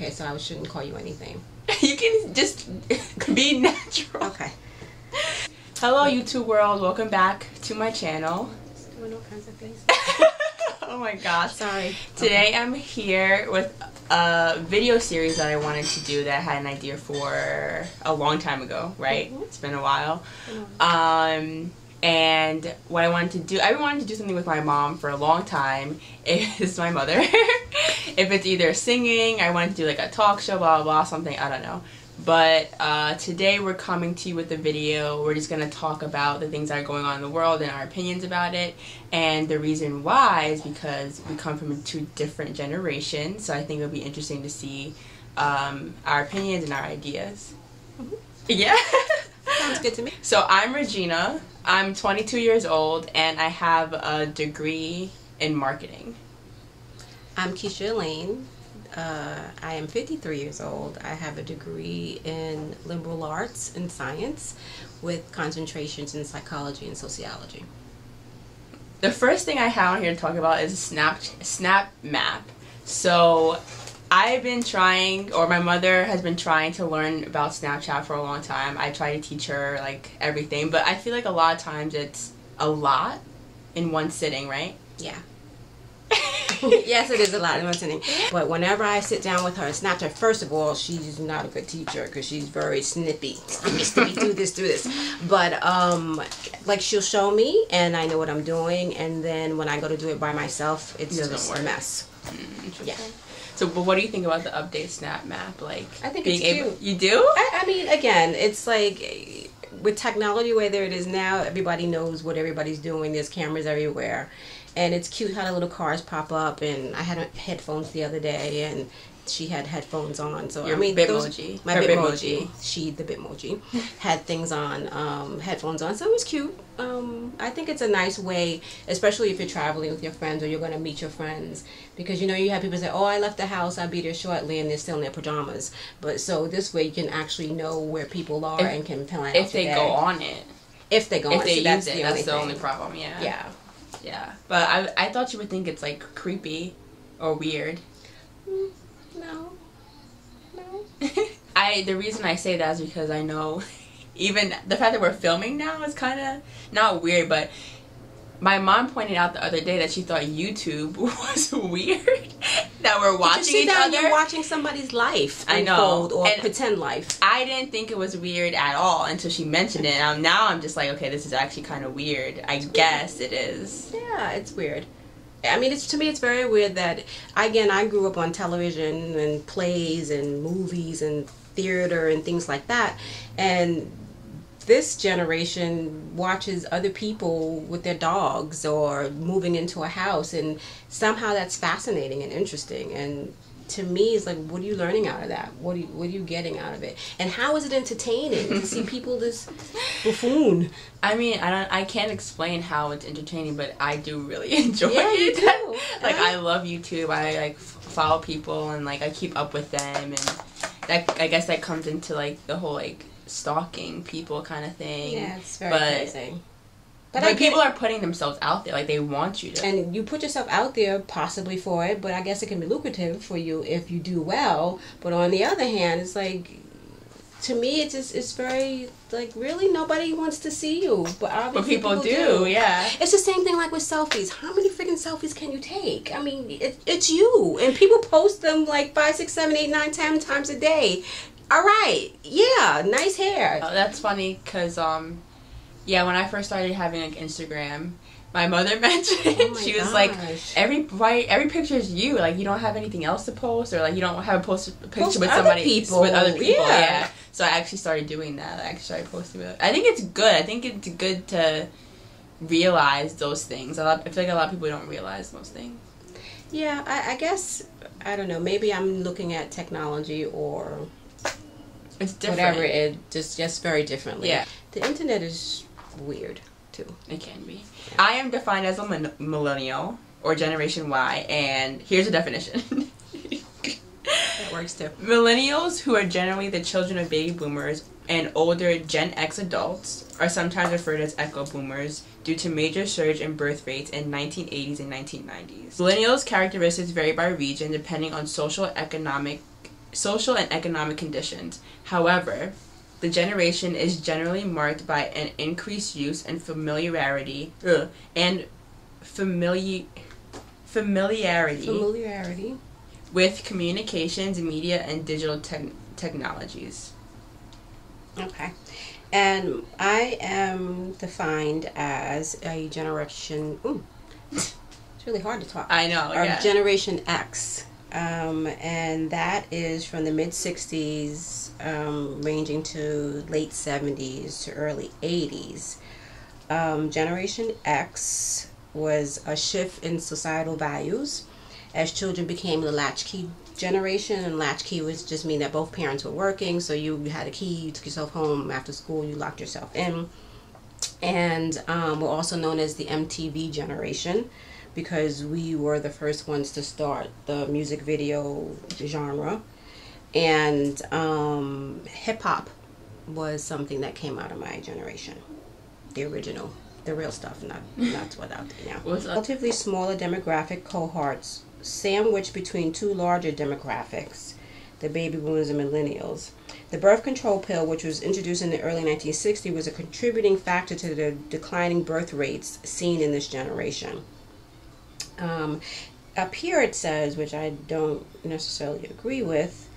Okay, so I shouldn't call you anything. You can just be natural. Okay. Hello, YouTube world. Welcome back to my channel. Doing all kinds of things. Oh my gosh. Sorry. Today I'm here with a video series that I wanted to do that I had an idea for a long time ago, right? Mm-hmm. It's been a while. And what I wanted to do, I've been wanting to do something with my mom for a long time. It's my mother. If it's either singing, I wanted to do like a talk show, blah, blah, blah, something, I don't know. But today we're coming to you with a video. We're just going to talk about the things that are going on in the world and our opinions about it. And the reason why is because we come from two different generations. So I think it'll be interesting to see our opinions and our ideas. Mm-hmm. Yeah. Sounds good to me. So I'm Regina. I'm 22 years old and I have a degree in marketing. I'm Keisha Elaine. I am 53 years old. I have a degree in liberal arts and science with concentrations in psychology and sociology. The first thing I have on here to talk about is SnapMap. So I've been trying, or my mother has been trying to learn about Snapchat for a long time. I try to teach her like everything, but I feel like a lot of times it's a lot in one sitting, right? Yeah. Yes, it is a lot in one sitting. But whenever I sit down with her and Snapchat, first of all, she's not a good teacher because she's very snippy. Snippy, do this. But like she'll show me and I know what I'm doing, and then when I go to do it by myself, it's just a mess. Yeah. So, but what do you think about the update SnapMap? Like, I think being it's cute. You do? I mean, again, it's like with technology where there it is now, everybody knows what everybody's doing. There's cameras everywhere. And it's cute how the little cars pop up. And I had headphones the other day, and she had headphones on. So your I mean, Bitmoji. My Bitmoji. She, the Bitmoji, had things on, headphones on. So it was cute. I think it's a nice way, especially if you're traveling with your friends or you're going to meet your friends, because you know you have people say, "Oh, I left the house. I'll be there shortly," and they're still in their pajamas. But so this way you can actually know where people are and can plan if they go on it. If they go on it, so that's the only problem. Yeah. Yeah. Yeah, but I thought you would think it's like creepy or weird. No. The reason I say that is because I know even the fact that we're filming now is kind of not weird, but my mom pointed out the other day that she thought YouTube was weird. That we're watching each other. You're watching somebody's life I unfold know. or and pretend life. I didn't think it was weird at all until she mentioned it. And now I'm just like, okay, this is actually kind of weird. I guess it is. Yeah, it's weird. I mean, to me, it's very weird that, again, I grew up on television and plays and movies and theater and things like that. And this generation watches other people with their dogs or moving into a house, and somehow that's fascinating and interesting. And to me, it's like, what are you learning out of that? What are you getting out of it? And how is it entertaining to see people this buffoon? I mean, I can't explain how it's entertaining, but I do really enjoy it. You do. Like, I love YouTube. I like follow people and like I keep up with them, and that, I guess that comes into like the whole like stalking people kind of thing. Yeah, it's very crazy. But people are putting themselves out there, like they want you to. And you put yourself out there possibly for it, but I guess it can be lucrative for you if you do well. But on the other hand, it's like, to me, it's very, like, really nobody wants to see you. But obviously people do, yeah. It's the same thing like with selfies. How many freaking selfies can you take? I mean, it's you. And people post them like 5, 6, 7, 8, 9, 10 times a day. All right, yeah, nice hair. Oh, that's funny because yeah, when I first started having like Instagram, my mother mentioned she was like, every picture is you. Like you don't have anything else to post, or like you don't have a picture with somebody with other people. Yeah. So I actually started doing that. I actually started posting it. I think it's good. I think it's good to realize those things. I feel like a lot of people don't realize those things. Yeah, I guess, I don't know. Maybe I'm looking at technology or it's different. Whatever, it just very differently. Yeah. The internet is weird too. It can be. Yeah. I am defined as a millennial or Generation Y, and here's a definition. That works too. Millennials, who are generally the children of baby boomers and older Gen X adults, are sometimes referred as echo boomers due to major surge in birth rates in 1980s and 1990s. Millennials' characteristics vary by region depending on social, economic, social and economic conditions. However, the generation is generally marked by an increased use and familiarity with communications, media, and digital technologies. Okay. And I am defined as a generation... Ooh, it's really hard to talk. I know, yeah. Generation X. And that is from the mid-60s, ranging to late 70s to early 80s. Generation X was a shift in societal values as children became the latchkey generation, and latchkey was just mean that both parents were working, so you had a key, you took yourself home after school, you locked yourself in. And we're also known as the MTV generation because we were the first ones to start the music video genre, and hip-hop was something that came out of my generation, the original, the real stuff, not what's out there now. Relatively smaller demographic cohorts sandwiched between two larger demographics, the baby boomers and millennials. The birth control pill, which was introduced in the early 1960s, was a contributing factor to the declining birth rates seen in this generation. Up here it says, which I don't necessarily agree with,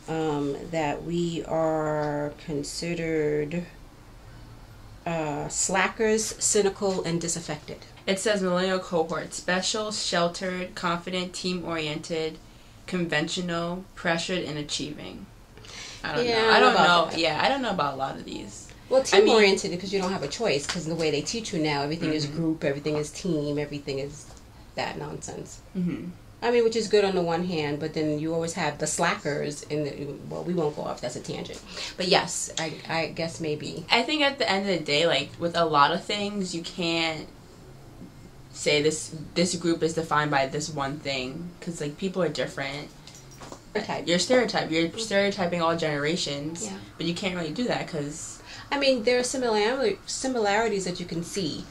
that we are considered slackers, cynical, and disaffected. It says millennial cohort: special, sheltered, confident, team-oriented, conventional, pressured, and achieving. I don't know. I don't know. Yeah, I don't know about a lot of these. Well, team-oriented because you don't have a choice, because the way they teach you now, everything is group, everything is team, everything is that nonsense. I mean, which is good on the one hand, but then you always have the slackers in the, well, we won't go off, that's a tangent. But yes, I guess maybe. I think at the end of the day, like, with a lot of things, you can't say this group is defined by this one thing, because, like, people are different. You're stereotyping all generations, but you can't really do that, because... I mean, there are similarities that you can see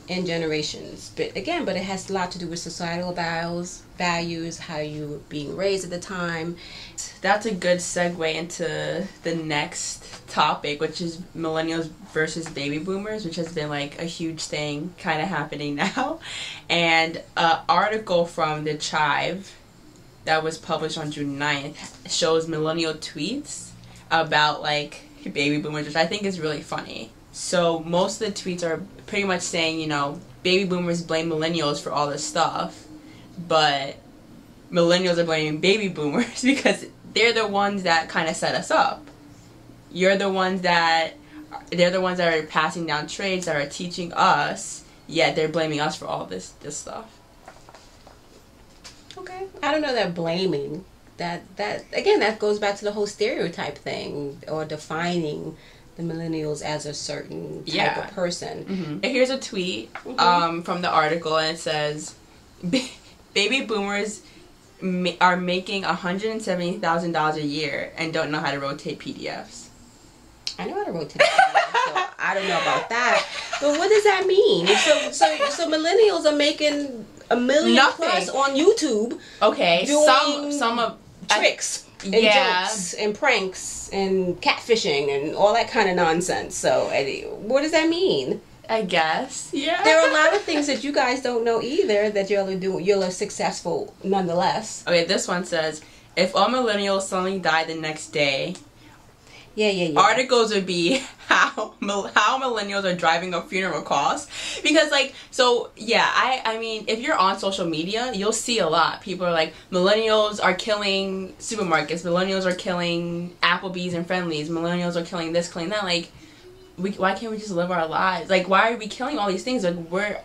in generations, but again, it has a lot to do with societal values, how you were being raised at the time. That's a good segue into the next topic, which is millennials versus baby boomers, which has been like a huge thing kind of happening now. And an article from the Chive that was published on June 9th shows millennial tweets about like baby boomers, which I think is really funny. So most of the tweets are pretty much saying, you know, baby boomers blame millennials for all this stuff, but millennials are blaming baby boomers because they're the ones that kind of set us up. They're the ones that are passing down trades, that are teaching us, yet they're blaming us for all this stuff. Okay. I don't know that blaming. That again, that goes back to the whole stereotype thing, or defining the millennials as a certain type of person. Here's a tweet from the article, and it says, baby boomers are making $170,000 a year and don't know how to rotate PDFs. I know how to rotate PDFs, so I don't know about that. But what does that mean? So millennials are making $1 million plus on YouTube. Okay, doing some of tricks and jokes and pranks and catfishing and all that kind of nonsense. So what does that mean? I guess, yeah. There are a lot of things that you guys don't know either that you're successful nonetheless. Okay, this one says, if all millennials suddenly died the next day, articles would be how millennials are driving up funeral costs. Because, like, so, yeah, I mean, if you're on social media, you'll see a lot. People are like, millennials are killing supermarkets, millennials are killing Applebee's and Friendly's, millennials are killing this, killing that. Like, why can't we just live our lives? Like, why are we killing all these things? Like,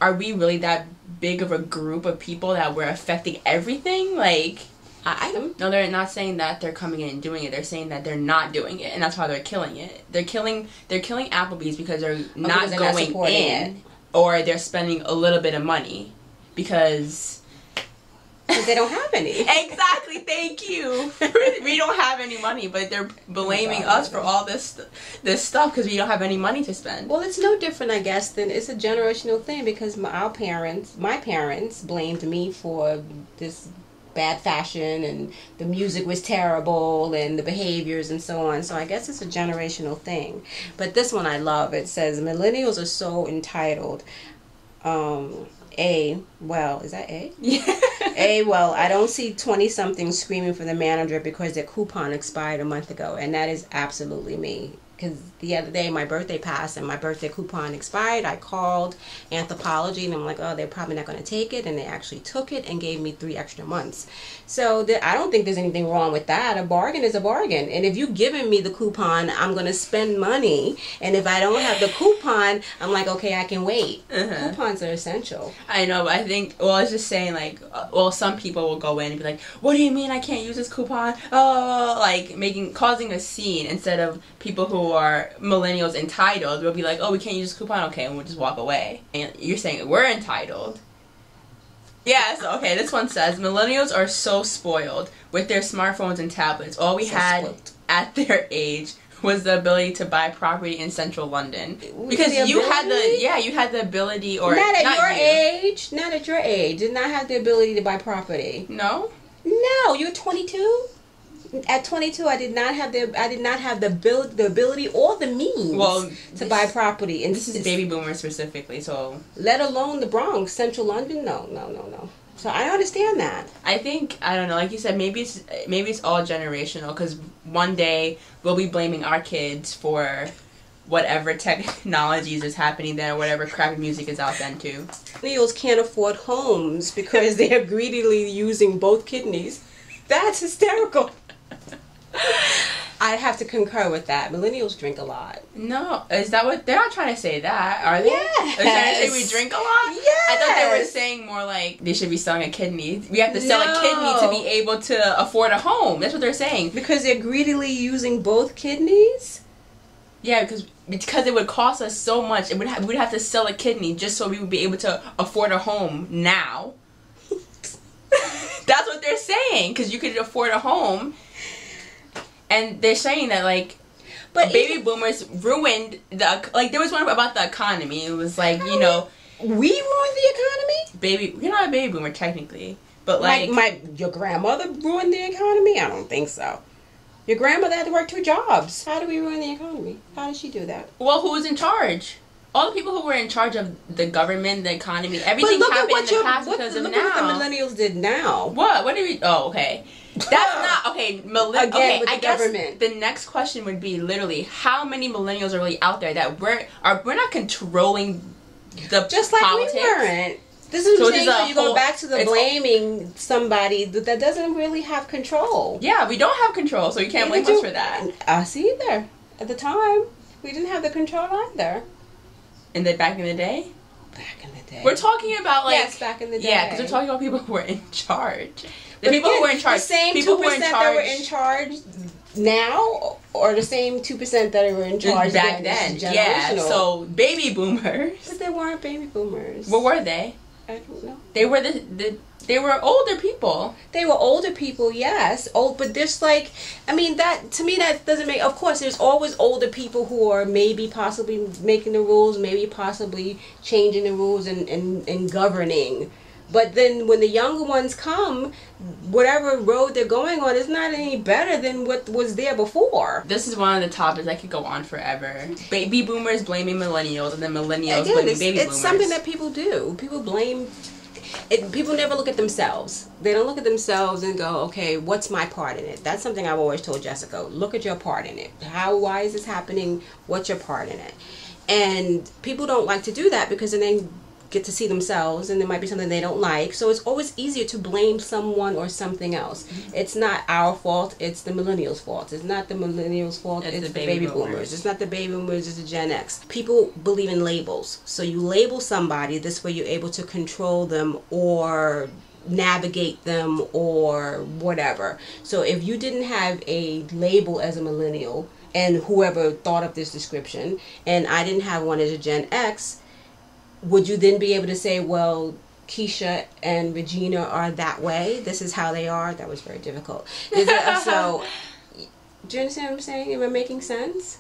are we really that big of a group of people that we're affecting everything? Like... No, they're not saying that they're coming in and doing it. They're saying that they're not doing it, and that's why they're killing it. They're killing Applebee's because they're not going in, or they're spending a little bit of money because they don't have any. Exactly. Thank you. We don't have any money, but they're blaming us for all this stuff because we don't have any money to spend. Well, it's no different, I guess, than it's a generational thing because my parents blamed me for this bad fashion, and the music was terrible, and the behaviors and so on. So I guess it's a generational thing. But this one I love. It says millennials are so entitled. Well, is that A? Yeah. Well, I don't see 20-somethings screaming for the manager because their coupon expired a month ago. And that is absolutely me. Because the other day my birthday passed and my birthday coupon expired. I called Anthropology and I'm like, oh, they're probably not going to take it. And they actually took it and gave me 3 extra months. So I don't think there's anything wrong with that. A bargain is a bargain. And if you've given me the coupon, I'm going to spend money. And if I don't have the coupon, I'm like, okay, I can wait. Coupons are essential. I know, but I think, well, I was just saying, like, well, some people will go in and be like, what do you mean I can't use this coupon? Oh, like, causing a scene, instead of people who are millennials entitled will be like, oh, we can't use this coupon, okay, and we'll just walk away. And you're saying we're entitled. Yeah, so, okay, this one says, millennials are so spoiled with their smartphones and tablets. All we had at their age was the ability to buy property in central London. Because you had the ability, or not at your age. Not at your age. Did not have the ability to buy property. No? No, you're 22? At 22, I did not have the ability or the means to buy property. And this is baby boomers specifically, so let alone the Bronx, central London. No. So I understand that. I think, I don't know, like you said, maybe it's all generational, because one day we'll be blaming our kids for whatever technologies is happening then, or whatever crappy music is out then too. Millennials can't afford homes because they are greedily using both kidneys. That's hysterical. I have to concur with that. Millennials drink a lot. No, is that what they're not trying to say? That are they? Yes. They're trying to say we drink a lot. Yes. I thought they were saying more like they should be selling a kidney. We have to sell a kidney to be able to afford a home. That's what they're saying. Because they're greedily using both kidneys. Yeah, because it would cost us so much. We'd have to sell a kidney just so we would be able to afford a home now. That's what they're saying, because you could afford a home. And they're saying that, like, but baby boomers ruined there was one about the economy. It was like, you know, we ruined the economy? You're not a baby boomer technically, but like your grandmother ruined the economy? I don't think so. Your grandmother had to work 2 jobs. How do we ruin the economy? How did she do that? Well, who was in charge? All the people who were in charge of the government, the economy, everything happened in the past because of now. Look at what the millennials did now. What? What did we... Oh, okay. That's not... Okay, Again, with the government. The next question would be literally, how many millennials are really out there that we're not controlling the just like politics? We weren't. This is what I'm saying. So you go back to the blaming somebody that doesn't really have control. Yeah, we don't have control, so you can't blame us for that. Us either. At the time, we didn't have the control either. Back in the day? Back in the day. We're talking about, like... Yes, back in the day. Yeah, because we're talking about people who were in charge. The people who were in charge. The same 2% that were in charge now, or the same 2% that were in charge back then. Yeah, so baby boomers. But they weren't baby boomers. What were they? I don't know. They were they were older people. They were older people, yes. But there's like, I mean, that to me that doesn't make. Of course, there's always older people who are maybe possibly making the rules, maybe possibly changing the rules and governing. But then when the younger ones come, whatever road they're going on is not any better than what was there before. This is one of the topics that could go on forever. Baby boomers blaming millennials, and then millennials blaming baby boomers. It's something that people do. People blame... people never look at themselves. They don't look at themselves and go, okay, what's my part in it? That's something I've always told Jessica. Look at your part in it. Why is this happening? What's your part in it? And people don't like to do that because then they get to see themselves, and there might be something they don't like. So it's always easier to blame someone or something else. It's not our fault. It's the millennials' fault. It's not the millennials' fault. It's the baby boomers. It's not the baby boomers. It's the Gen X. People believe in labels. So you label somebody. This way you're able to control them or navigate them or whatever. So if you didn't have a label as a millennial, and whoever thought of this description, and I didn't have one as a Gen X, would you then be able to say, well, Keisha and Regina are that way? This is how they are? That was very difficult. So, do you understand what I'm saying? Am I making sense?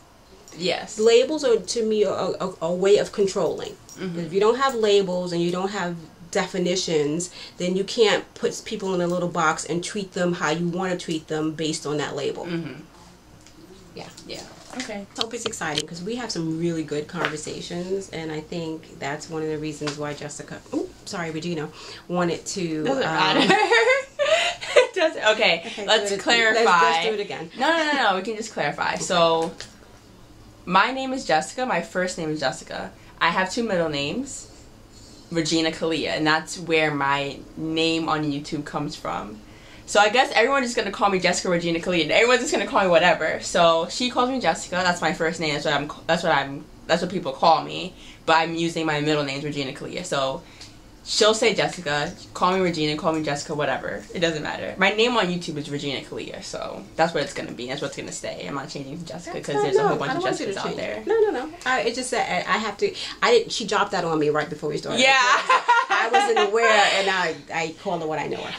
Yes. Labels are, to me, a way of controlling. Mm-hmm. If you don't have labels and you don't have definitions, then you can't put people in a little box and treat them how you want to treat them based on that label. Yeah. Okay. I hope it's exciting because we have some really good conversations, and I think that's one of the reasons why Regina wanted to. Okay, let's clarify. Let's do it again. No, we can just clarify. So, my name is Jessica. My first name is Jessica. I have 2 middle names, Regina Kalia, and that's where my name on YouTube comes from. So I guess everyone's just gonna call me Jessica Regina Kalia. Everyone's just gonna call me whatever. So she calls me Jessica. That's my first name. That's what people call me. But I'm using my middle name, Regina Kalia. So she'll say Jessica, call me Regina, call me Jessica, whatever. It doesn't matter. My name on YouTube is Regina Kalia, so that's what it's gonna be. That's what's gonna stay. I'm not changing to Jessica because there's a whole bunch of Jessicas out there. No. It just said I have to. She dropped that on me right before we started. Yeah. I wasn't aware, and I called her what I know her.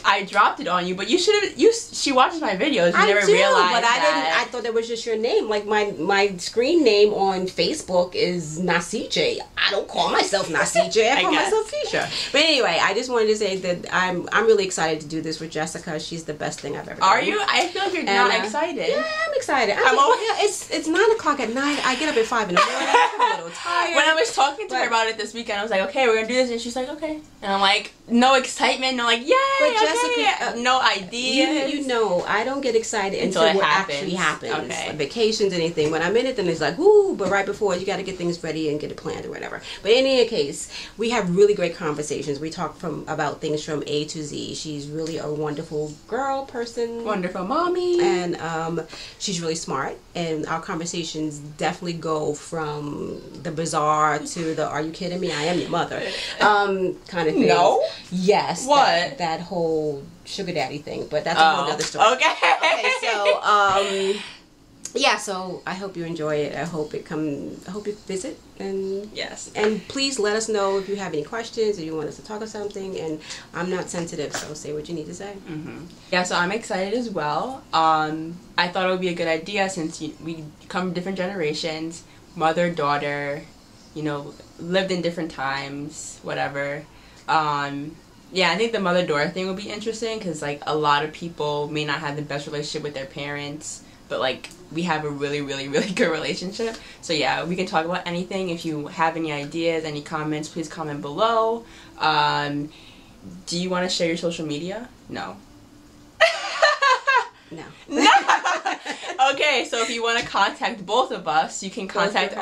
I dropped it on you, but you should have. She watches my videos. You never realized but I that. didn't. I thought that was just your name. Like my screen name on Facebook is Nasije. I don't call myself Nasije. I call myself Keisha. But anyway, I just wanted to say that I'm really excited to do this with Jessica. She's the best thing I've ever done. Are you? I feel like you're not excited. Yeah, I'm excited. It's 9 o'clock at night. I get up at 5 in the morning. I'm a little tired. When I was talking to her about it this weekend, I was like, okay, we're gonna do this, and she's like, okay, and I'm like, no excitement, no like, yay. But Jessica, no idea. You know, I don't get excited until it actually happens. Okay. Like vacations, anything. When I'm in it, then it's like, woo. But right before, you got to get things ready and get it planned or whatever. But in any case, we have really great conversations. We talk about things from A to Z. She's really a wonderful girl, person. Wonderful mommy. And she's really smart. And our conversations definitely go from the bizarre to the, are you kidding me? I am your mother. Kind of thing. No. Yes. What? That whole sugar daddy thing, but that's a whole other story. Okay. So yeah, so I hope you enjoy it. I hope you visit, and yes, and please let us know if you have any questions or you want us to talk about something. And I'm not sensitive, so say what you need to say. Yeah, so I'm excited as well. I thought it would be a good idea since we come from different generations, mother, daughter, lived in different times, whatever. Yeah, I think the mother-daughter thing would be interesting because, like, a lot of people may not have the best relationship with their parents, but, like, we have a really, really, really good relationship. So, yeah, we can talk about anything. If you have any ideas, any comments, please comment below. Do you want to share your social media? No. No. Okay, so if you want to contact both of us, you can contact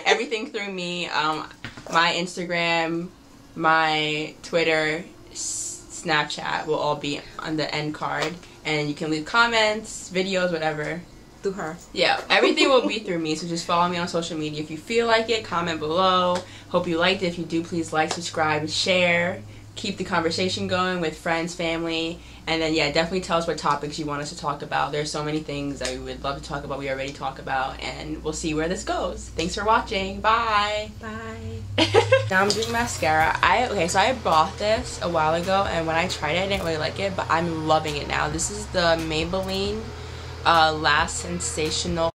everything through me. My Instagram, my Twitter, Snapchat will all be on the end card, and you can leave comments, videos, whatever. Through her. Yeah, everything will be through me, so just follow me on social media. If you feel like it, comment below. Hope you liked it. If you do, please like, subscribe, and share. Keep the conversation going with friends, family, and then definitely tell us what topics you want us to talk about. There's so many things that we would love to talk about, we already talk about, and we'll see where this goes. Thanks for watching. Bye. Bye. Now I'm doing mascara. So I bought this a while ago, and when I tried it, I didn't really like it, but I'm loving it now. This is the Maybelline Last Sensational